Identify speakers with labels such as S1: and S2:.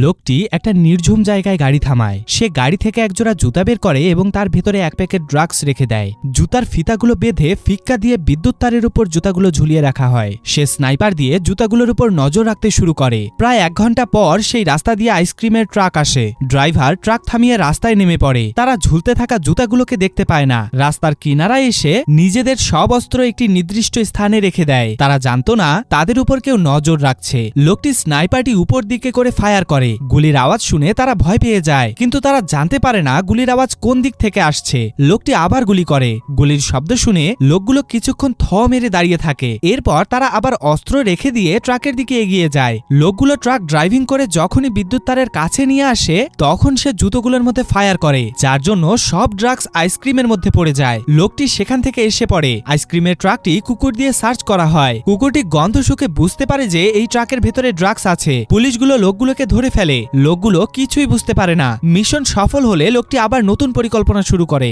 S1: লোকটি একটা নির্ঝুম জায়গায় গাড়ি থামায়। সে গাড়ি থেকে একজোড়া জুতা বের করে এবং তার ভেতরে এক প্যাকেট ড্রাগস রেখে দেয়। জুতার ফিতাগুলো বেঁধে ফিক্কা দিয়ে বিদ্যুৎ তারের উপর জুতাগুলো ঝুলিয়ে রাখা হয়। সে স্নাইপার দিয়ে জুতাগুলোর উপর নজর রাখতে শুরু করে। প্রায় 1 ঘন্টা পর সেই রাস্তা দিয়ে আইসক্রিমের ট্রাক আসে। ড্রাইভার ট্রাক থামিয়ে রাস্তায় নেমে পড়ে। তারা ঝুলতে থাকা জুতাগুলোকে দেখতে পায় না। রাস্তার কিনারায় এসে নিজেদের সব অস্ত্র একটি নির্দিষ্ট স্থানে রেখে দেয়। তারা জানতো না তাদের উপর কেউ নজর রাখছে। লোকটি স্নাইপারটি উপর দিকে করে ফায়ার করে। গুলির আওয়াজ শুনে তারা ভয় পেয়ে যায়, কিন্তু তারা জানতে পারে না গুলির আওয়াজ কোন দিক থেকে আসছে। লোকটি আবার গুলি করে। গুলির শব্দ শুনে লোকগুলো কিছুক্ষণ থ মেরে দাঁড়িয়ে থাকে। এরপর তারা আবার অস্ত্র রেখে দিয়ে ট্রাকের দিকে এগিয়ে যায়। লোকগুলো ট্রাক ড্রাইভিং করে যখনই বিদ্যুৎ তারের কাছে নিয়ে আসে তখন সে জুতোগুলোর মধ্যে ফায়ার করে, যার জন্য সব ড্রাগস আইসক্রিমের মধ্যে পড়ে যায়। লোকটি সেখান থেকে এসে পড়ে। আইসক্রিমের ট্রাকটি কুকুর দিয়ে সার্চ করা হয়। কুকুরটি গন্ধ শুকে বুঝতে পারে যে এই ট্রাকের ভেতরে ড্রাগস আছে। পুলিশগুলো লোকগুলোকে ধরে ফেলে। লোকগুলো কিছুই বুঝতে পারে না। মিশন সফল হলে লোকটি আবার নতুন পরিকল্পনা শুরু করে।